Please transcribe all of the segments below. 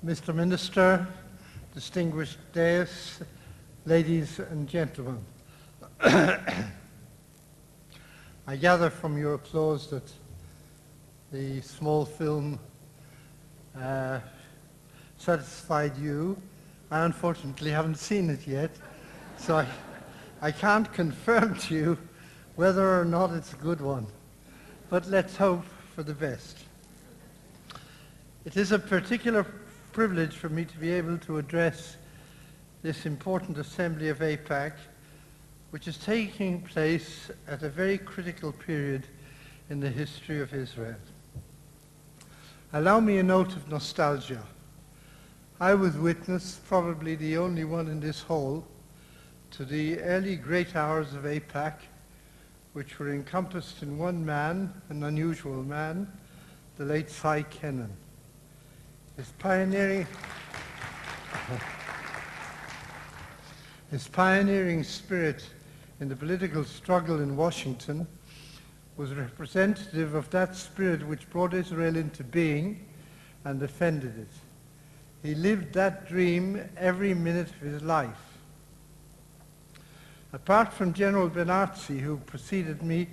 Mr. Minister, distinguished dais, ladies and gentlemen. I gather from your applause that the small film satisfied you. I unfortunately haven't seen it yet, so I can't confirm to you whether or not it's a good one, but let's hope for the best. It is a particular privilege for me to be able to address this important assembly of AIPAC, which is taking place at a very critical period in the history of Israel. Allow me a note of nostalgia. I was witness, probably the only one in this hall, to the early great hours of AIPAC, which were encompassed in one man, an unusual man, the late Cy Kennan. His pioneering spirit in the political struggle in Washington was representative of that spirit which brought Israel into being and defended it. He lived that dream every minute of his life. Apart from General Benarzi, who preceded me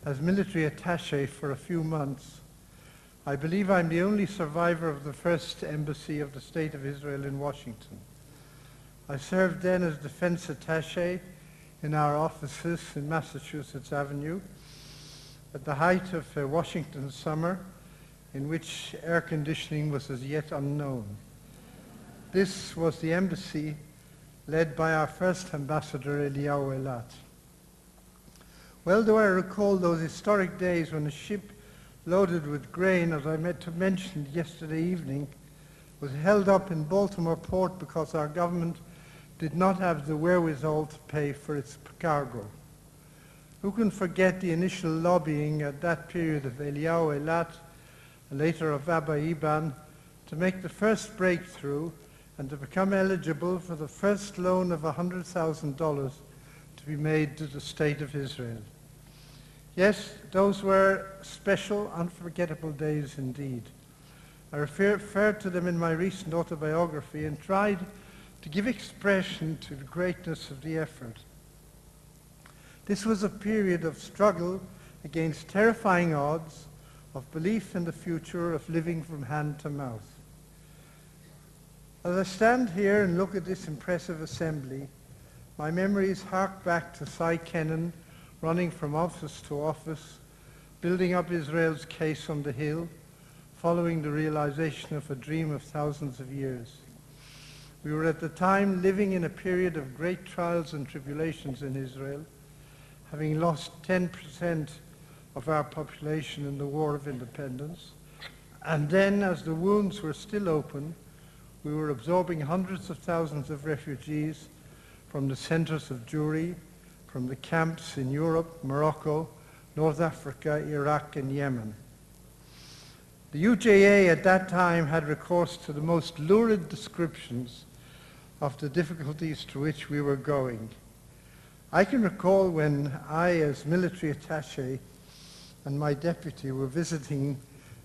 as military attaché for a few months, I believe I'm the only survivor of the first embassy of the State of Israel in Washington. I served then as defense attaché in our offices in Massachusetts Avenue at the height of Washington summer, in which air conditioning was as yet unknown. This was the embassy led by our first ambassador, Eliyahu Eilat. Well do I recall those historic days when a ship loaded with grain, as I mentioned yesterday evening, was held up in Baltimore port because our government did not have the wherewithal to pay for its cargo. Who can forget the initial lobbying at that period of Eliyahu Eilat, and later of Abba Iban, to make the first breakthrough and to become eligible for the first loan of $100,000 to be made to the State of Israel. Yes, those were special, unforgettable days indeed. I referred to them in my recent autobiography and tried to give expression to the greatness of the effort. This was a period of struggle against terrifying odds, of belief in the future, of living from hand to mouth. As I stand here and look at this impressive assembly, my memories hark back to Cy Kennan running from office to office, building up Israel's case on the Hill, following the realization of a dream of thousands of years. We were at the time living in a period of great trials and tribulations in Israel, having lost 10% of our population in the War of Independence. And then, as the wounds were still open, we were absorbing hundreds of thousands of refugees from the centers of Jewry, from the camps in Europe, Morocco, North Africa, Iraq, and Yemen. The UJA at that time had recourse to the most lurid descriptions of the difficulties to which we were going. I can recall when I, as military attaché, and my deputy were visiting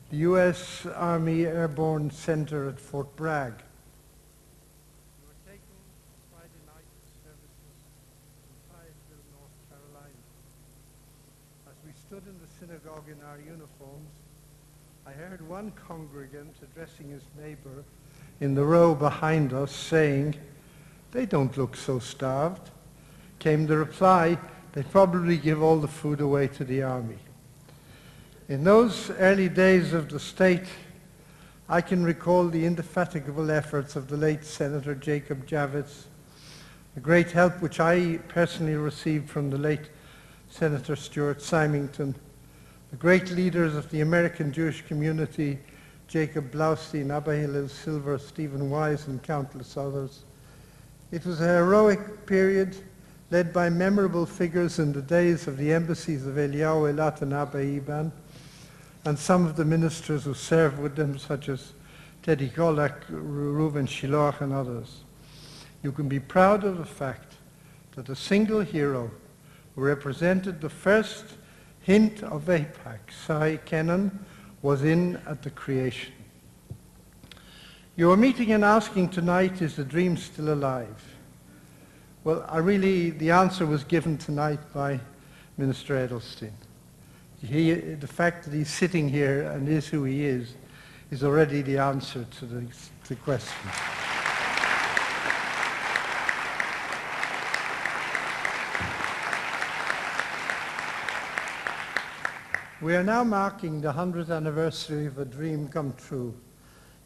the U.S. Army Airborne Center at Fort Bragg. Stood in the synagogue in our uniforms, I heard one congregant addressing his neighbor in the row behind us saying, "They don't look so starved." Came the reply, "They probably give all the food away to the army." In those early days of the state, I can recall the indefatigable efforts of the late Senator Jacob Javits, the great help which I personally received from the late Senator Stuart Symington, the great leaders of the American Jewish community, Jacob Blaustein, Abba Hillel Silver, Stephen Wise, and countless others. It was a heroic period led by memorable figures in the days of the embassies of Eliyahu Eilat and Abba Iban, and some of the ministers who served with them, such as Teddy Kollek, Reuven Shiloach, and others. You can be proud of the fact that a single hero who represented the first hint of AIPAC, Cy Kennan, was in at the creation. Your meeting and asking tonight, is the dream still alive? Well, the answer was given tonight by Minister Edelstein. The fact that he's sitting here and is who he is already the answer to the question. We are now marking the 100th anniversary of a dream come true,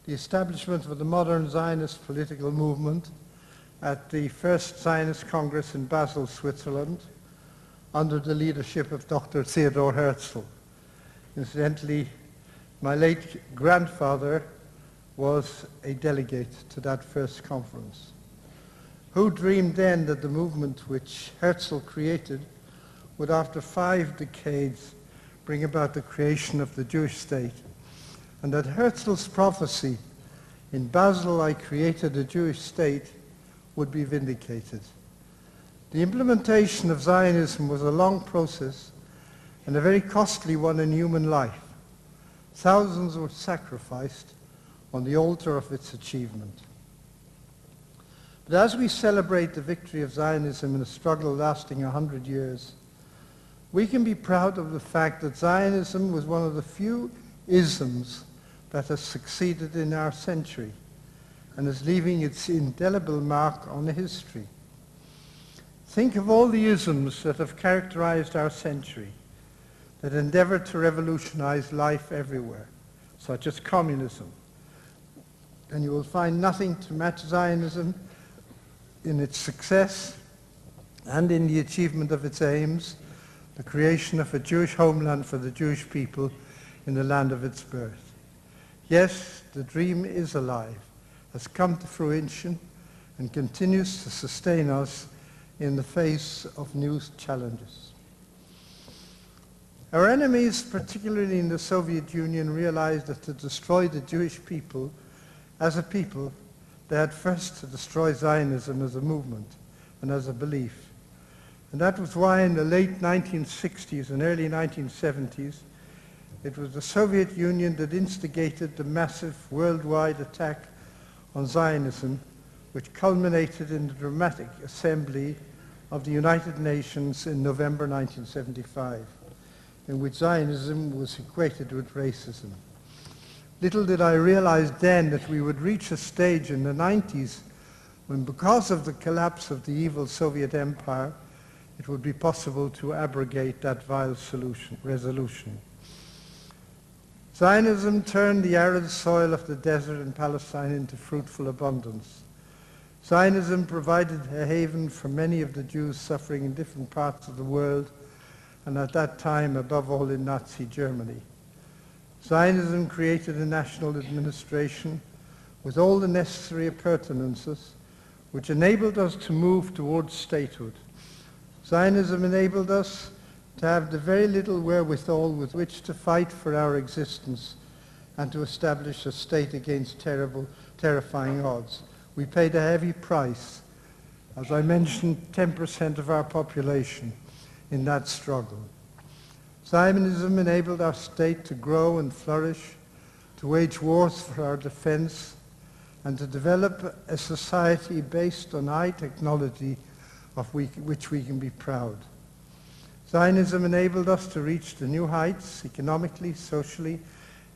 the establishment of the modern Zionist political movement at the First Zionist Congress in Basel, Switzerland, under the leadership of Dr. Theodor Herzl. Incidentally, my late grandfather was a delegate to that first conference. Who dreamed then that the movement which Herzl created would, after 5 decades, bring about the creation of the Jewish state, and that Herzl's prophecy, "In Basel I created a Jewish state," would be vindicated. The implementation of Zionism was a long process and a very costly one in human life. Thousands were sacrificed on the altar of its achievement. But as we celebrate the victory of Zionism in a struggle lasting 100 years, we can be proud of the fact that Zionism was one of the few isms that has succeeded in our century and is leaving its indelible mark on history. Think of all the isms that have characterized our century, that endeavored to revolutionize life everywhere, such as communism. And you will find nothing to match Zionism in its success and in the achievement of its aims, the creation of a Jewish homeland for the Jewish people in the land of its birth. Yes, the dream is alive, has come to fruition, and continues to sustain us in the face of new challenges. Our enemies, particularly in the Soviet Union, realized that to destroy the Jewish people as a people, they had first to destroy Zionism as a movement and as a belief. And that was why in the late 1960s and early 1970s, it was the Soviet Union that instigated the massive worldwide attack on Zionism, which culminated in the dramatic assembly of the United Nations in November 1975, in which Zionism was equated with racism. Little did I realize then that we would reach a stage in the 90s when, because of the collapse of the evil Soviet Empire, it would be possible to abrogate that vile resolution. Zionism turned the arid soil of the desert in Palestine into fruitful abundance. Zionism provided a haven for many of the Jews suffering in different parts of the world, and at that time, above all, in Nazi Germany. Zionism created a national administration with all the necessary appurtenances, which enabled us to move towards statehood. Zionism enabled us to have the very little wherewithal with which to fight for our existence and to establish a state against terrifying odds. We paid a heavy price, as I mentioned, 10% of our population in that struggle. Zionism enabled our state to grow and flourish, to wage wars for our defense, and to develop a society based on high technology of which we can be proud. Zionism enabled us to reach the new heights, economically, socially,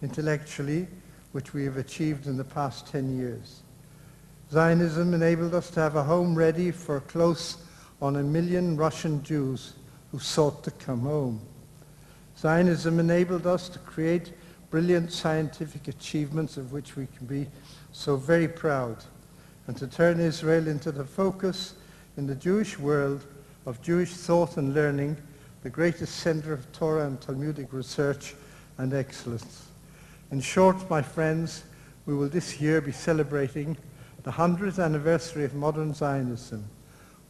intellectually, which we have achieved in the past 10 years. Zionism enabled us to have a home ready for close on 1 million Russian Jews who sought to come home. Zionism enabled us to create brilliant scientific achievements of which we can be so very proud, and to turn Israel into the focus in the Jewish world of Jewish thought and learning, the greatest center of Torah and Talmudic research and excellence. In short, my friends, we will this year be celebrating the 100th anniversary of modern Zionism.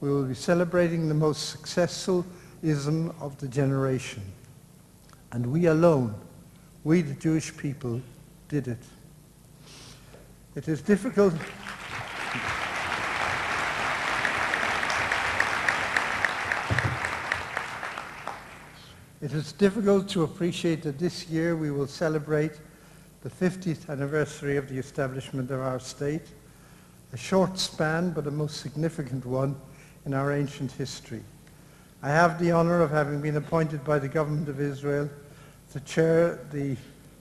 We will be celebrating the most successful ism of the generation. And we alone, we the Jewish people, did it. It is difficult. It is difficult to appreciate that this year we will celebrate the 50th anniversary of the establishment of our state, a short span but a most significant one in our ancient history. I have the honor of having been appointed by the government of Israel to chair the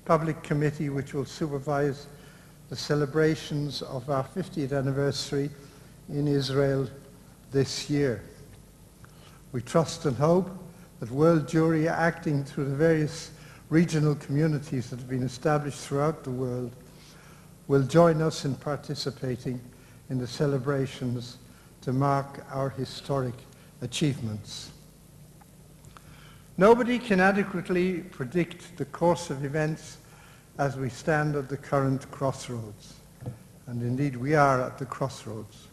public committee which will supervise the celebrations of our 50th anniversary in Israel this year. We trust and hope that World Jewry, acting through the various regional communities that have been established throughout the world, will join us in participating in the celebrations to mark our historic achievements. Nobody can adequately predict the course of events as we stand at the current crossroads. And indeed, we are at the crossroads.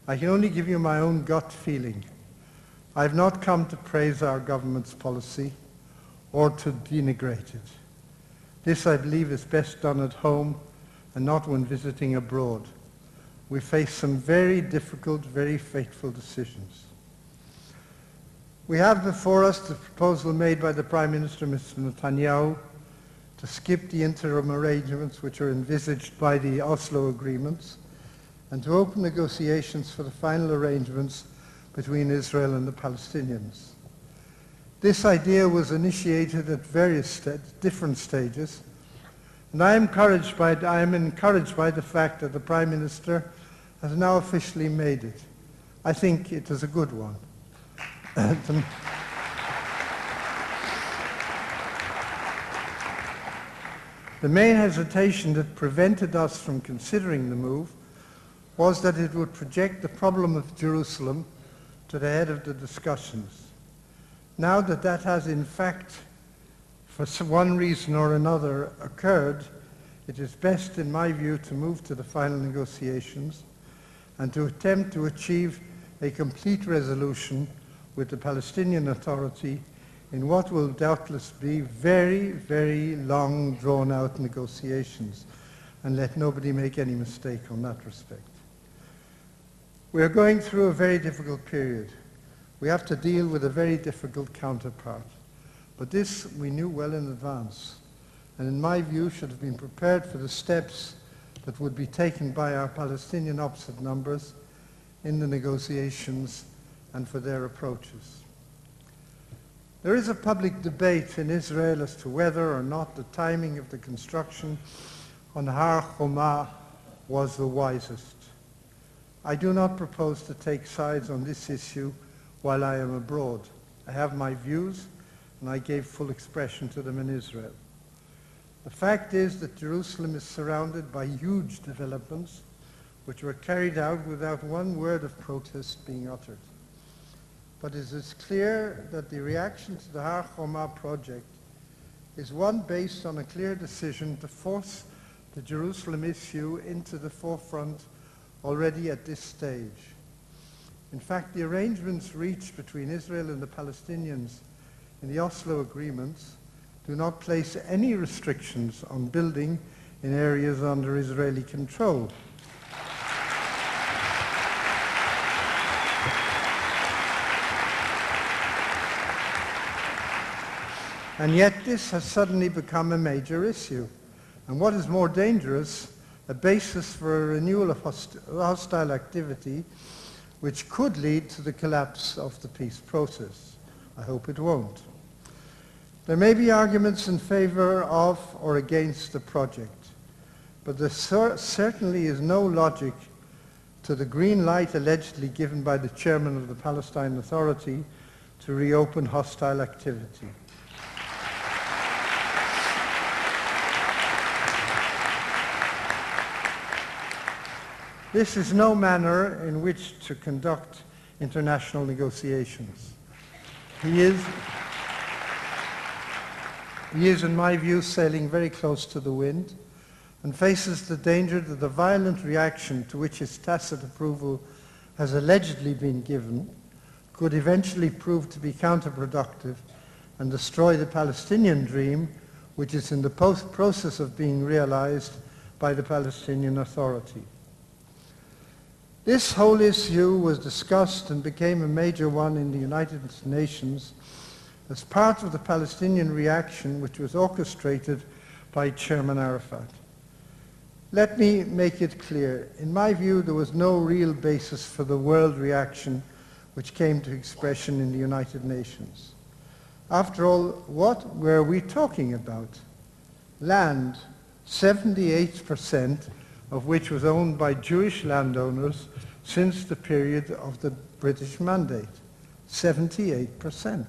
I can only give you my own gut feeling. I've not come to praise our government's policy or to denigrate it. This, I believe, is best done at home and not when visiting abroad. We face some very difficult, very fateful decisions. We have before us the proposal made by the Prime Minister, Mr. Netanyahu, to skip the interim arrangements which are envisaged by the Oslo agreements and to open negotiations for the final arrangements between Israel and the Palestinians. This idea was initiated at various different stages, and I am encouraged by the fact that the Prime Minister has now officially made it. I think it is a good one. The main hesitation that prevented us from considering the move was that it would project the problem of Jerusalem to the head of the discussions. Now that that has in fact, for one reason or another, occurred, it is best, in my view, to move to the final negotiations and to attempt to achieve a complete resolution with the Palestinian Authority in what will doubtless be very, very long, drawn-out negotiations, and let nobody make any mistake on that respect. We are going through a very difficult period. We have to deal with a very difficult counterpart. But this we knew well in advance, and in my view should have been prepared for the steps that would be taken by our Palestinian opposite numbers in the negotiations and for their approaches. There is a public debate in Israel as to whether or not the timing of the construction on Har Homa was the wisest. I do not propose to take sides on this issue while I am abroad. I have my views, and I gave full expression to them in Israel. The fact is that Jerusalem is surrounded by huge developments which were carried out without one word of protest being uttered. But it is clear that the reaction to the Har Homa project is one based on a clear decision to force the Jerusalem issue into the forefront already at this stage. In fact, the arrangements reached between Israel and the Palestinians in the Oslo agreements do not place any restrictions on building in areas under Israeli control. And yet this has suddenly become a major issue. And what is more dangerous, a basis for a renewal of hostile activity which could lead to the collapse of the peace process. I hope it won't. There may be arguments in favor of or against the project, but there certainly is no logic to the green light allegedly given by the chairman of the Palestine Authority to reopen hostile activity. This is no manner in which to conduct international negotiations. He is, in my view, sailing very close to the wind and faces the danger that the violent reaction to which his tacit approval has allegedly been given could eventually prove to be counterproductive and destroy the Palestinian dream, which is in the process of being realized by the Palestinian Authority. This whole issue was discussed and became a major one in the United Nations as part of the Palestinian reaction, which was orchestrated by Chairman Arafat. Let me make it clear. In my view, there was no real basis for the world reaction which came to expression in the United Nations. After all, what were we talking about? Land, 78% of which was owned by Jewish landowners since the period of the British Mandate. 78%.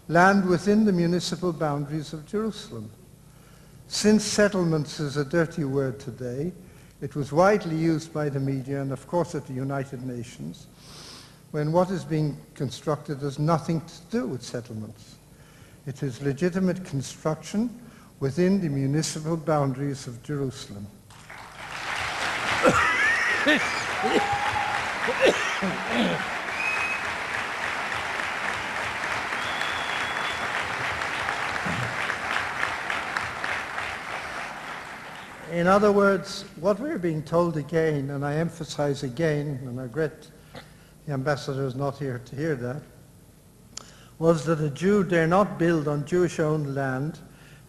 Land within the municipal boundaries of Jerusalem. Since settlements is a dirty word today, it was widely used by the media and of course at the United Nations when what is being constructed has nothing to do with settlements. It is legitimate construction within the municipal boundaries of Jerusalem. In other words, what we're being told again, and I emphasize again, and I regret the ambassador is not here to hear that, was that a Jew dare not build on Jewish-owned land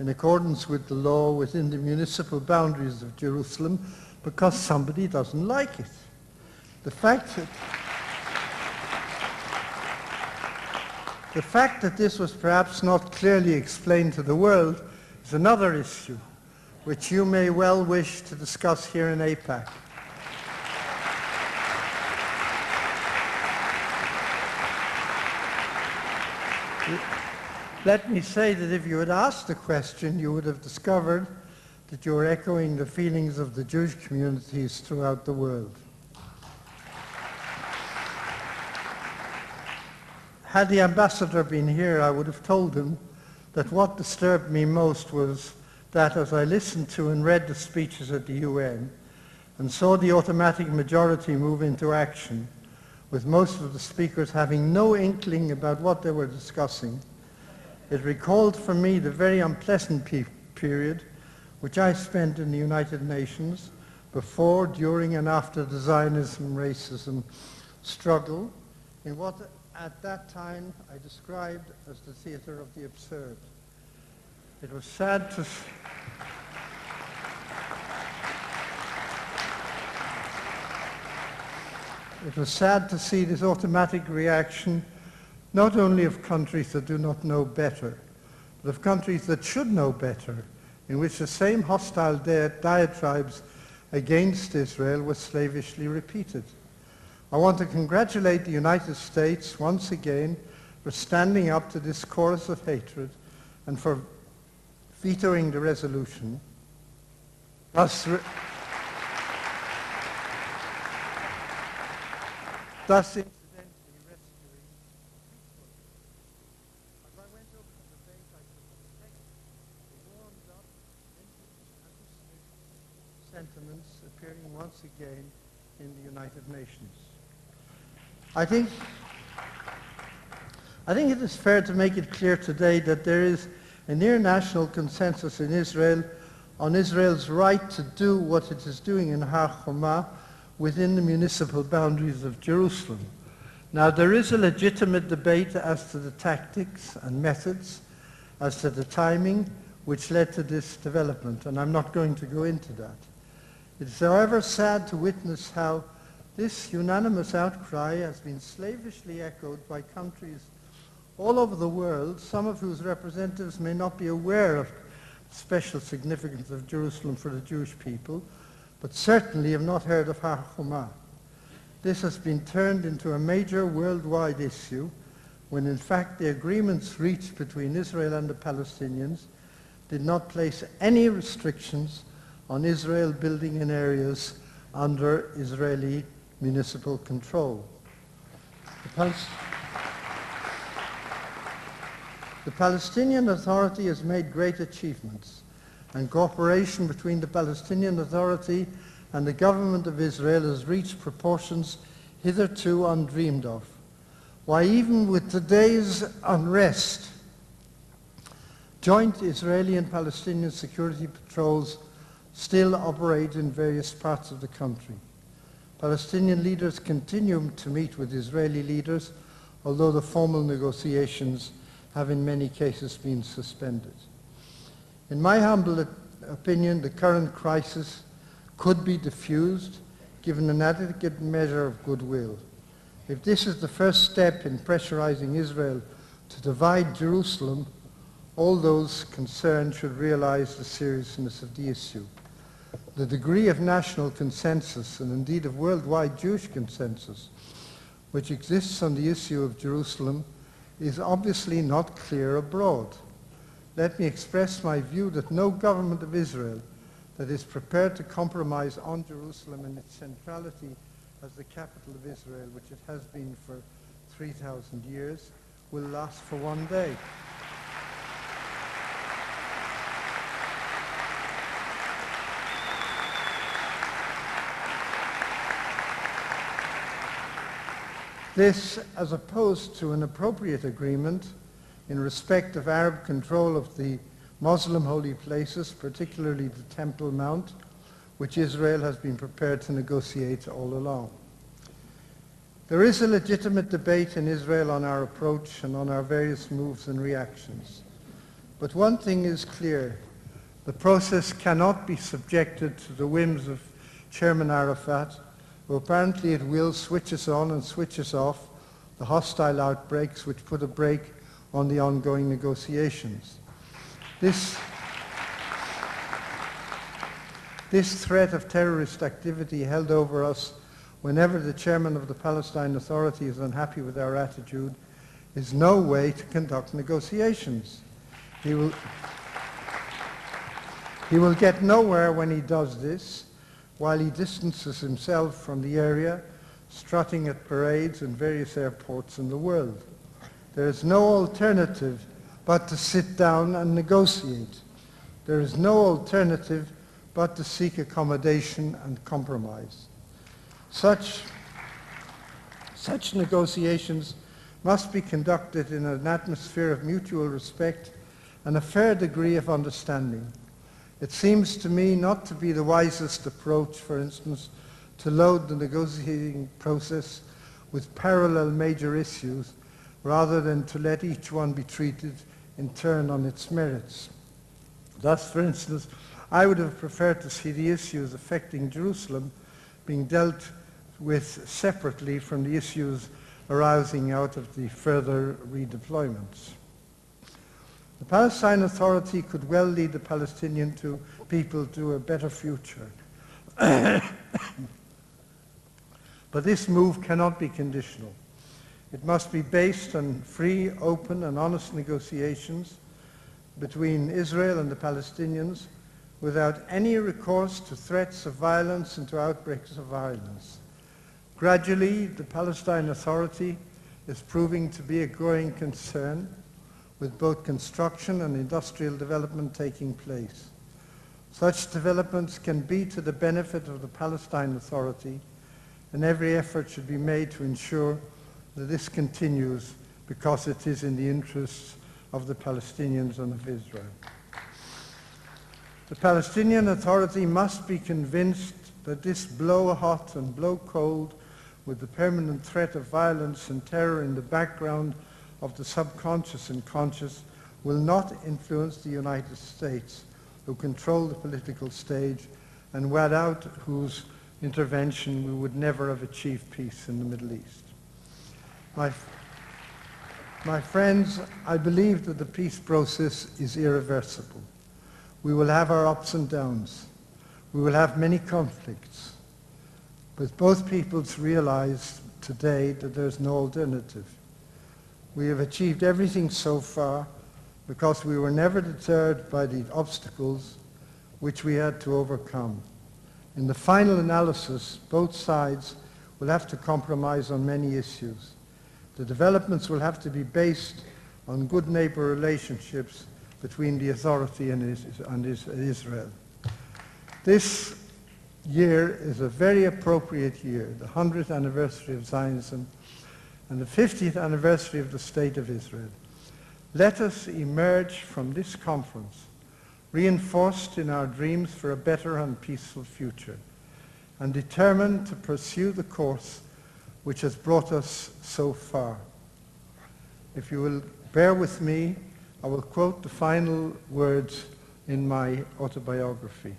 in accordance with the law within the municipal boundaries of Jerusalem because somebody doesn't like it. The fact that this was perhaps not clearly explained to the world is another issue which you may well wish to discuss here in AIPAC. Let me say that if you had asked the question, you would have discovered that you were echoing the feelings of the Jewish communities throughout the world. Had the ambassador been here, I would have told him that what disturbed me most was that as I listened to and read the speeches at the UN and saw the automatic majority move into action, with most of the speakers having no inkling about what they were discussing, it recalled for me the very unpleasant period which I spent in the United Nations before, during and after the Zionism-racism struggle in what at that time I described as the theater of the absurd. It was sad to see this automatic reaction not only of countries that do not know better, but of countries that should know better, in which the same hostile diatribes against Israel were slavishly repeated. I want to congratulate the United States once again for standing up to this chorus of hatred and for vetoing the resolution, thus incidentally rescuing peaceful. As I went over the debate, I could detect the warmed up, anti-Semitic sentiments appearing once again in the United Nations. I think it is fair to make it clear today that there is a near national consensus in Israel on Israel's right to do what it is doing in Har Homa within the municipal boundaries of Jerusalem. Now, there is a legitimate debate as to the tactics and methods, as to the timing which led to this development, and I'm not going to go into that. It is, however, sad to witness how this unanimous outcry has been slavishly echoed by countries all over the world, some of whose representatives may not be aware of the special significance of Jerusalem for the Jewish people, but certainly have not heard of Har Homa. This has been turned into a major worldwide issue when in fact the agreements reached between Israel and the Palestinians did not place any restrictions on Israel building in areas under Israeli municipal control. The Palestinian Authority has made great achievements, and cooperation between the Palestinian Authority and the government of Israel has reached proportions hitherto undreamed of. Why, even with today's unrest, joint Israeli and Palestinian security patrols still operate in various parts of the country. Palestinian leaders continue to meet with Israeli leaders, although the formal negotiations have in many cases been suspended. In my humble opinion, the current crisis could be diffused given an adequate measure of goodwill. If this is the first step in pressurizing Israel to divide Jerusalem, all those concerned should realize the seriousness of the issue. The degree of national consensus, and indeed of worldwide Jewish consensus, which exists on the issue of Jerusalem, is obviously not clear abroad. Let me express my view that no government of Israel that is prepared to compromise on Jerusalem and its centrality as the capital of Israel, which it has been for 3,000 years, will last for one day. This, as opposed to an appropriate agreement in respect of Arab control of the Muslim holy places, particularly the Temple Mount, which Israel has been prepared to negotiate all along. There is a legitimate debate in Israel on our approach and on our various moves and reactions. But one thing is clear: the process cannot be subjected to the whims of Chairman Arafat, who apparently at will switches on and switches off the hostile outbreaks which put a brake on the ongoing negotiations. This threat of terrorist activity held over us whenever the chairman of the Palestine Authority is unhappy with our attitude is no way to conduct negotiations. He will get nowhere when he does this, while he distances himself from the area, strutting at parades in various airports in the world. There is no alternative but to sit down and negotiate. There is no alternative but to seek accommodation and compromise. Such negotiations must be conducted in an atmosphere of mutual respect and a fair degree of understanding. It seems to me not to be the wisest approach, for instance, to load the negotiating process with parallel major issues rather than to let each one be treated in turn on its merits. Thus, for instance, I would have preferred to see the issues affecting Jerusalem being dealt with separately from the issues arising out of the further redeployments. The Palestine Authority could well lead the Palestinian people to a better future. But this move cannot be conditional. It must be based on free, open, and honest negotiations between Israel and the Palestinians without any recourse to threats of violence and to outbreaks of violence. Gradually, the Palestine Authority is proving to be a growing concern, with both construction and industrial development taking place. Such developments can be to the benefit of the Palestine Authority, and every effort should be made to ensure that this continues because it is in the interests of the Palestinians and of Israel. The Palestinian Authority must be convinced that this blow hot and blow cold, with the permanent threat of violence and terror in the background of the subconscious and conscious, will not influence the United States, who control the political stage and without whose intervention we would never have achieved peace in the Middle East. My friends, I believe that the peace process is irreversible. We will have our ups and downs. We will have many conflicts. But both peoples realize today that there's no alternative. We have achieved everything so far because we were never deterred by the obstacles which we had to overcome. In the final analysis, both sides will have to compromise on many issues. The developments will have to be based on good neighbor relationships between the authority and Israel. This year is a very appropriate year, the 100th anniversary of Zionism and the 50th anniversary of the State of Israel. Let us emerge from this conference reinforced in our dreams for a better and peaceful future, and determined to pursue the course which has brought us so far. If you will bear with me, I will quote the final words in my autobiography.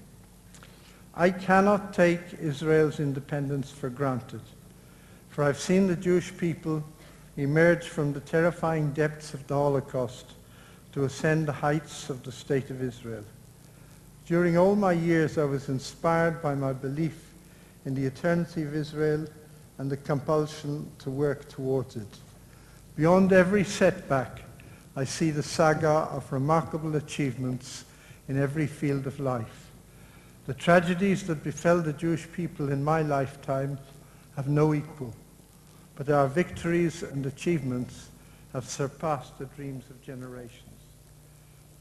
I cannot take Israel's independence for granted, for I've seen the Jewish people emerge from the terrifying depths of the Holocaust to ascend the heights of the State of Israel. During all my years, I was inspired by my belief in the eternity of Israel and the compulsion to work towards it. Beyond every setback, I see the saga of remarkable achievements in every field of life. The tragedies that befell the Jewish people in my lifetime have no equal, but our victories and achievements have surpassed the dreams of generations.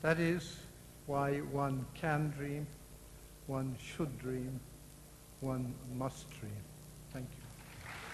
That is why one can dream, one should dream, one must dream.